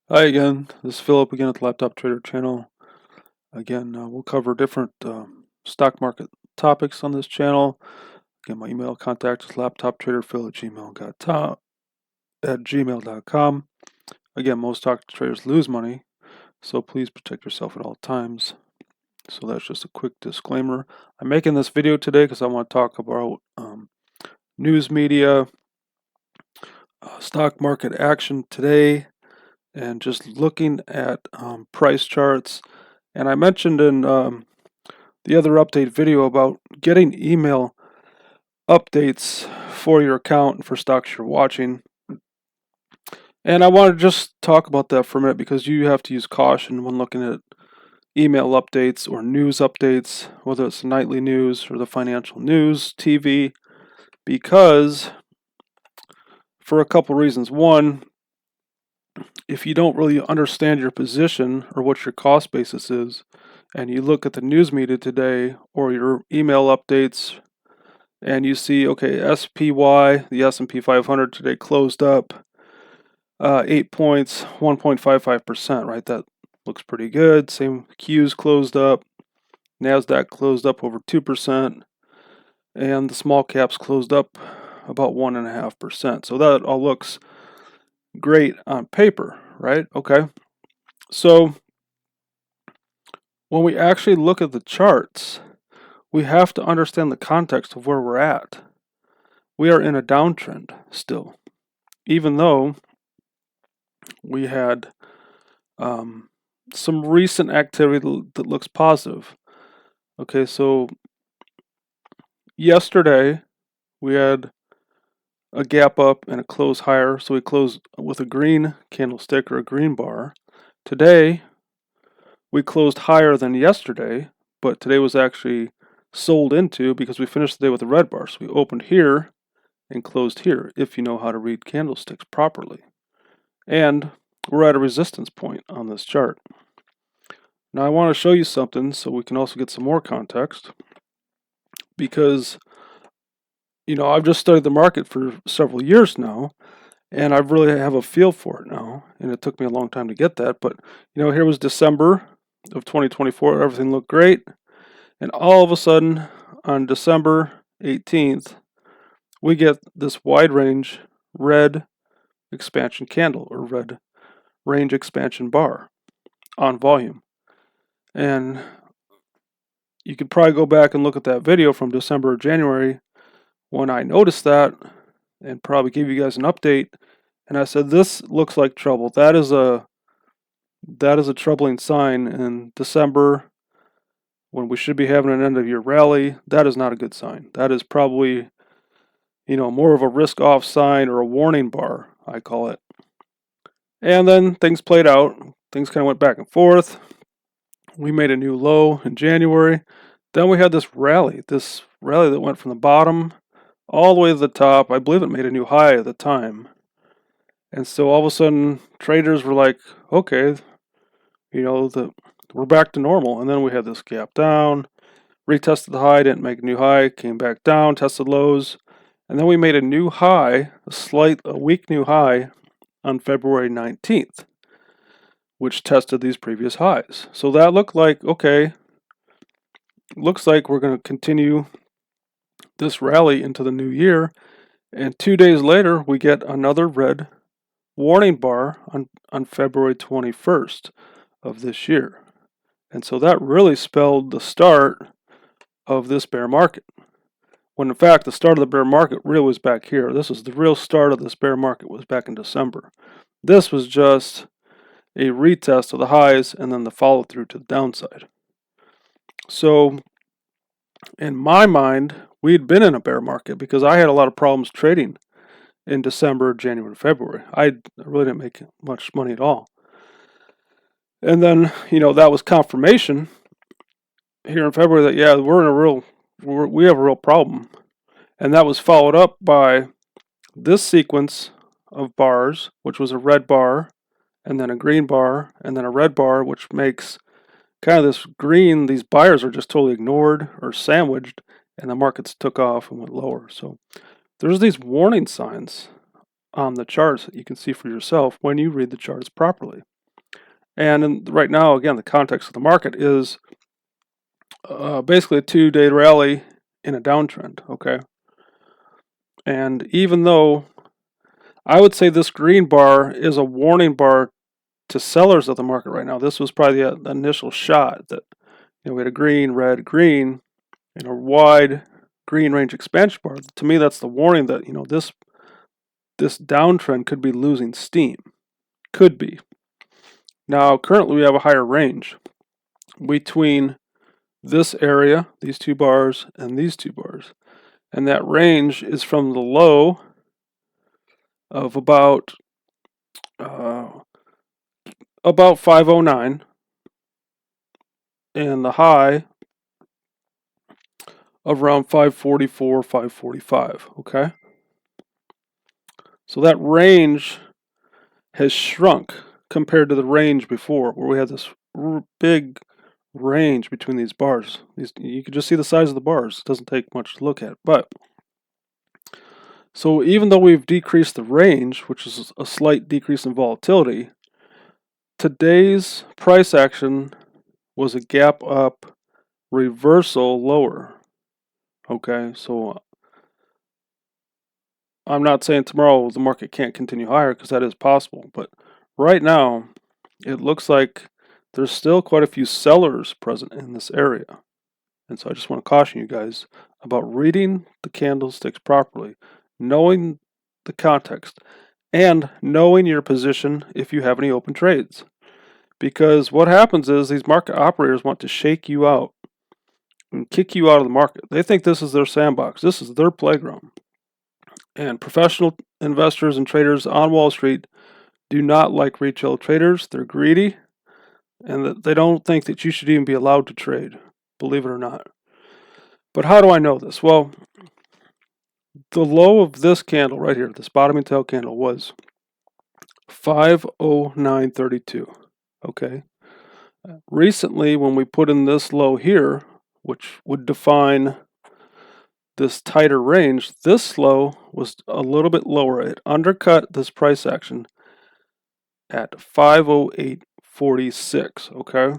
Hi again, this is Philip again at the Laptop Trader channel. Again, we'll cover different stock market topics on this channel. Again, my email contact is laptoptraderphil@gmail.com. Again, most stock traders lose money, so please protect yourself at all times. So that's just a quick disclaimer. I'm making this video today because I want to talk about news media, stock market action today, and just looking at price charts. And I mentioned in the other update video about getting email updates for your account and for stocks you're watching. And I want to just talk about that for a minute because you have to use caution when looking at email updates or news updates, whether it's the nightly news or the financial news, TV, because for a couple reasons. One, if you don't really understand your position or what your cost basis is, and you look at the news media today or your email updates and you see, okay, SPY, the S&P 500 today closed up 8 points, 1.55%, right? That looks pretty good. Same Q's closed up. NASDAQ closed up over 2%. And the small caps closed up about 1.5%. So that all looks great on paper, right? Okay. So when we actually look at the charts, we have to understand the context of where we're at. We are in a downtrend still, even though we had some recent activity that looks positive. Okay, so yesterday we had a gap up and a close higher, so we closed with a green candlestick or a green bar. Today we closed higher than yesterday, but today was actually sold into because we finished the day with a red bar. So we opened here and closed here, if you know how to read candlesticks properly. And we're at a resistance point on this chart. Now I want to show you something so we can also get some more context, because I've just studied the market for several years now, and I really have a feel for it now, and it took me a long time to get that. But here was December of 2024, everything looked great, and all of a sudden on December 18th we get this wide range red expansion candle or red range expansion bar on volume. And you could probably go back and look at that video from December or January when I noticed that and probably gave you guys an update, and I said this looks like trouble. That is a troubling sign in December when we should be having an end of year rally. That is not a good sign. That is probably more of a risk off sign or a warning bar, I call it. And then things played out. Things kind of went back and forth. We made a new low in January. Then we had this rally that went from the bottom all the way to the top. I believe it made a new high at the time. And so all of a sudden, traders were like, okay, we're back to normal. And then we had this gap down, retested the high, didn't make a new high, came back down, tested lows. And then we made a new high, a weak new high on February 19th, which tested these previous highs. So that looked like, okay, looks like we're going to continue this rally into the new year. And 2 days later, we get another red warning bar on February 21st of this year. And so that really spelled the start of this bear market. When in fact, the start of the bear market really was back here. This was the real start of this bear market, was back in December. This was just a retest of the highs and then the follow through to the downside. So in my mind, we'd been in a bear market because I had a lot of problems trading in December, January, February. I really didn't make much money at all. And then, that was confirmation here in February that, yeah, we have a real problem. And that was followed up by this sequence of bars, which was a red bar, and then a green bar, and then a red bar, which makes kind of this green. These buyers are just totally ignored or sandwiched, and the markets took off and went lower. So there's these warning signs on the charts that you can see for yourself when you read the charts properly. And right now, again, the context of the market is basically a 2-day rally in a downtrend, okay? And even though I would say this green bar is a warning bar to sellers of the market right now, this was probably the initial shot that we had a green, red, green, and a wide green range expansion bar. To me, that's the warning that this downtrend could be losing steam. Could be. Now, currently we have a higher range between this area, these two bars, and these two bars. And that range is from the low of about 509 and the high of around 544, 545, okay? So that range has shrunk compared to the range before, where we had this big range between these bars. You can just see the size of the bars. It doesn't take much to look at. But so even though we've decreased the range, which is a slight decrease in volatility, today's price action was a gap up reversal lower. Okay, so I'm not saying tomorrow the market can't continue higher, because that is possible, but right now it looks like there's still quite a few sellers present in this area. And so I just want to caution you guys about reading the candlesticks properly, knowing the context, and knowing your position if you have any open trades. Because what happens is these market operators want to shake you out and kick you out of the market. They think this is their sandbox. This is their playground. And professional investors and traders on Wall Street do not like retail traders. They're greedy, and they don't think that you should even be allowed to trade, believe it or not. But how do I know this? Well, the low of this candle right here, this bottoming tail candle, was 509.32. Okay. Recently, when we put in this low here, which would define this tighter range, this low was a little bit lower. It undercut this price action at 508.46. Okay.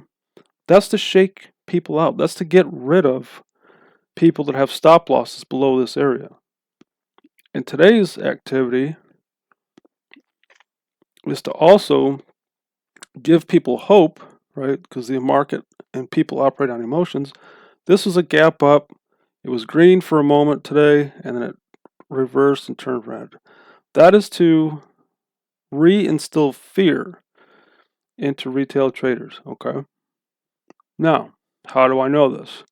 That's to shake people out. That's to get rid of people that have stop losses below this area. And today's activity is to also give people hope, right? Because the market and people operate on emotions. This was a gap up. It was green for a moment today, and then it reversed and turned red. That is to reinstill fear into retail traders, okay? Now, how do I know this?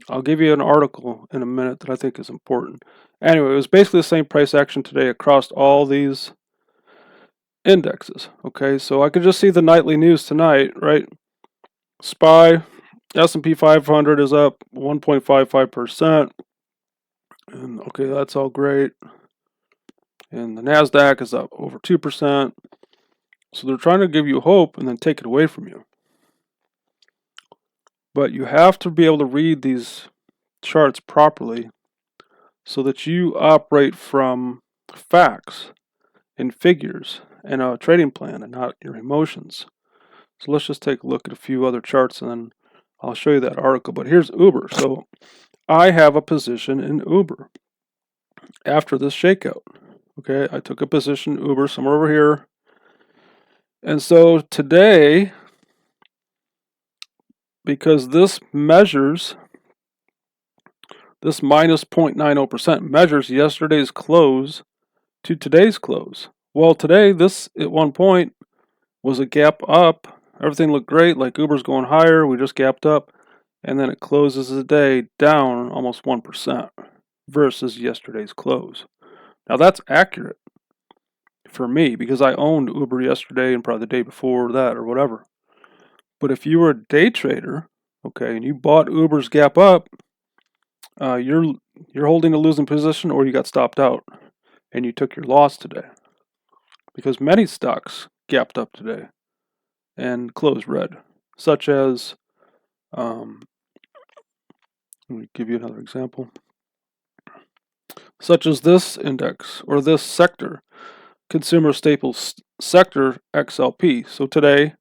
I'll give you an article in a minute that I think is important. Anyway, it was basically the same price action today across all these indexes, okay? So I could just see the nightly news tonight, right? SPY, S&P 500 is up 1.55%. And okay, that's all great. And the NASDAQ is up over 2%. So they're trying to give you hope and then take it away from you. But you have to be able to read these charts properly so that you operate from facts and figures and a trading plan and not your emotions. So let's just take a look at a few other charts and then I'll show you that article. But here's Uber. So I have a position in Uber after this shakeout. Okay, I took a position in Uber somewhere over here. And so today, because this measures, this minus 0.90% measures yesterday's close to today's close. Well, today, this at one point was a gap up. Everything looked great, like Uber's going higher. We just gapped up. And then it closes the day down almost 1% versus yesterday's close. Now, that's accurate for me because I owned Uber yesterday and probably the day before that or whatever. But if you were a day trader, okay, and you bought Uber's gap up, you're holding a losing position or you got stopped out and you took your loss today. Because many stocks gapped up today and closed red, such as, let me give you another example, such as this index or this sector, consumer staples sector XLP. So today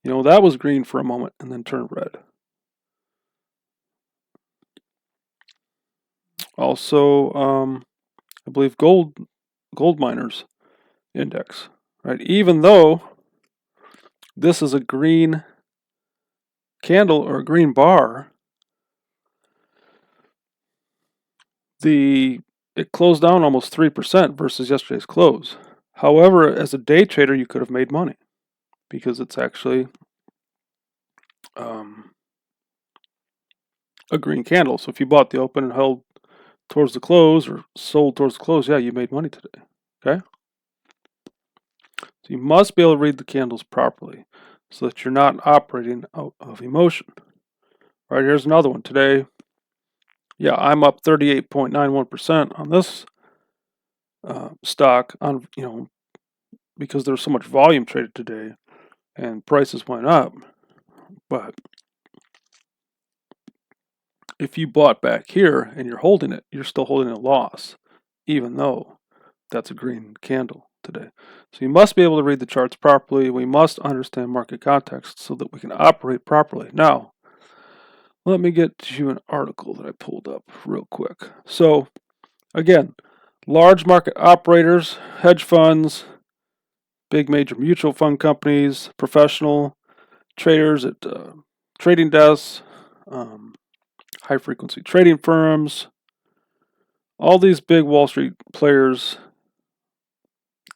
You know, that was green for a moment and then turned red. Also, I believe gold miners index, right? Even though this is a green candle or a green bar, it closed down almost 3% versus yesterday's close. However, as a day trader, you could have made money because it's actually a green candle. So if you bought the open and held towards the close or sold towards the close, yeah, you made money today. Okay? So you must be able to read the candles properly so that you're not operating out of emotion. All right, here's another one today. Yeah, I'm up 38.91% on this stock on, because there's so much volume traded today and prices went up. But if you bought back here and you're holding it, you're still holding a loss, even though that's a green candle today. So you must be able to read the charts properly. We must understand market context so that we can operate properly. Now, let me get to you an article that I pulled up real quick. So, again, large market operators, hedge funds, big major mutual fund companies, professional traders at trading desks, high frequency trading firms, all these big Wall Street players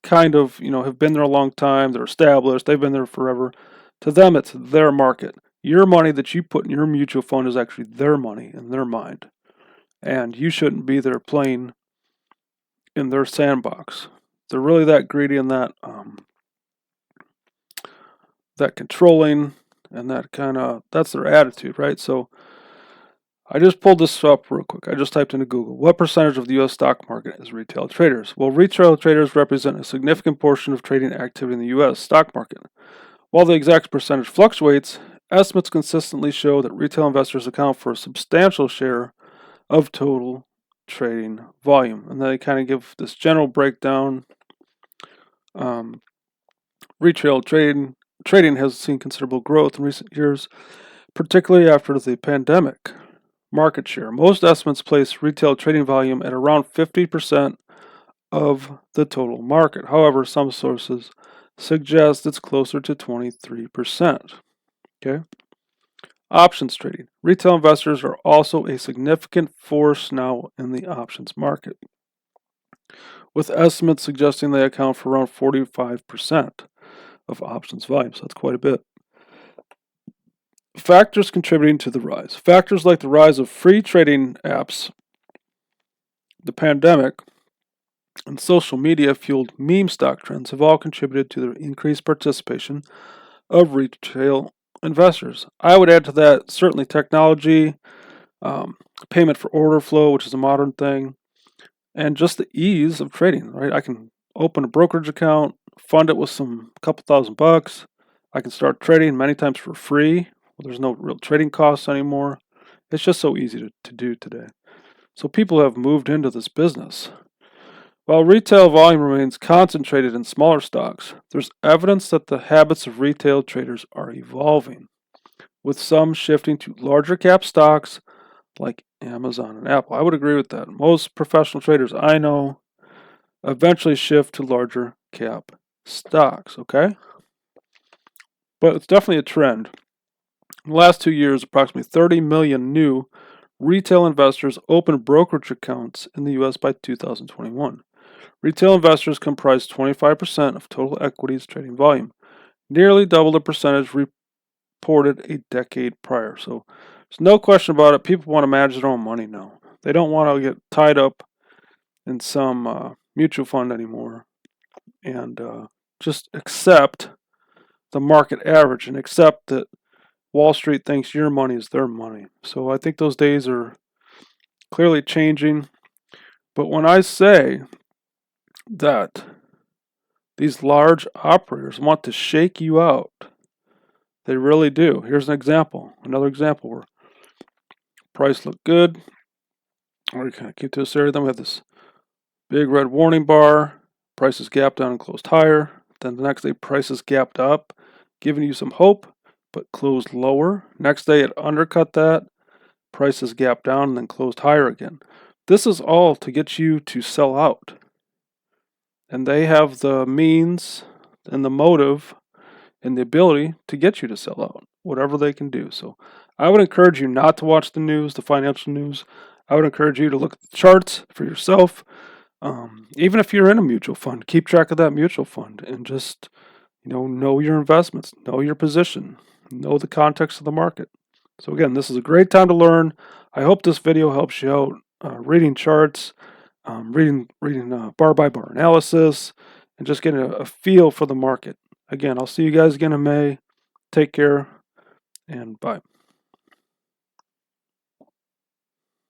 kind of, have been there a long time. They're established. They've been there forever. To them, it's their market. Your money that you put in your mutual fund is actually their money in their mind. And you shouldn't be there playing in their sandbox. They're really that greedy and that controlling and that's their attitude, right? So I just pulled this up real quick. I just typed into Google, what percentage of the U.S. stock market is retail traders? Well, retail traders represent a significant portion of trading activity in the U.S. stock market. While the exact percentage fluctuates, estimates consistently show that retail investors account for a substantial share of total trading volume. And they kind of give this general breakdown. Retail trading has seen considerable growth in recent years, particularly after the pandemic. Market share. Most estimates place retail trading volume at around 50% of the total market. However, some sources suggest it's closer to 23%. Okay? Options trading. Retail investors are also a significant force now in the options market, with estimates suggesting they account for around 45% of options volume. So that's quite a bit. Factors contributing to the rise. Factors like the rise of free trading apps, the pandemic, and social media fueled meme stock trends have all contributed to the increased participation of retail investors. I would add to that certainly technology, payment for order flow, which is a modern thing, and just the ease of trading, right? I can open a brokerage account, fund it with some couple $1,000. I can start trading many times for free. There's no real trading costs anymore. It's just so easy to do today. So people have moved into this business. While retail volume remains concentrated in smaller stocks, there's evidence that the habits of retail traders are evolving, with some shifting to larger cap stocks like Amazon and Apple. I would agree with that. Most professional traders I know eventually shift to larger cap stocks, okay? But it's definitely a trend. In the last 2 years, approximately 30 million new retail investors opened brokerage accounts in the U.S. by 2021. Retail investors comprise 25% of total equities trading volume, nearly double the percentage reported a decade prior. So there's no question about it. People want to manage their own money now. They don't want to get tied up in some mutual fund anymore and just accept the market average and accept that Wall Street thinks your money is their money. So I think those days are clearly changing. But when I say that these large operators want to shake you out, they really do. Here's an example. Another example where price looked good. We kind of came to this area. Then we have this big red warning bar. Prices gapped down and closed higher. Then the next day, prices gapped up, giving you some hope. but closed lower. Next day it undercut that, prices gapped down and then closed higher again. This is all to get you to sell out. And they have the means and the motive and the ability to get you to sell out, whatever they can do. So I would encourage you not to watch the news, the financial news. I would encourage you to look at the charts for yourself. Even if you're in a mutual fund, keep track of that mutual fund and just, know your investments, know your position, know the context of the market. So again, this is a great time to learn. I hope this video helps you out reading charts, reading bar by bar analysis, and just getting a feel for the market. Again, I'll see you guys again in May. Take care and bye.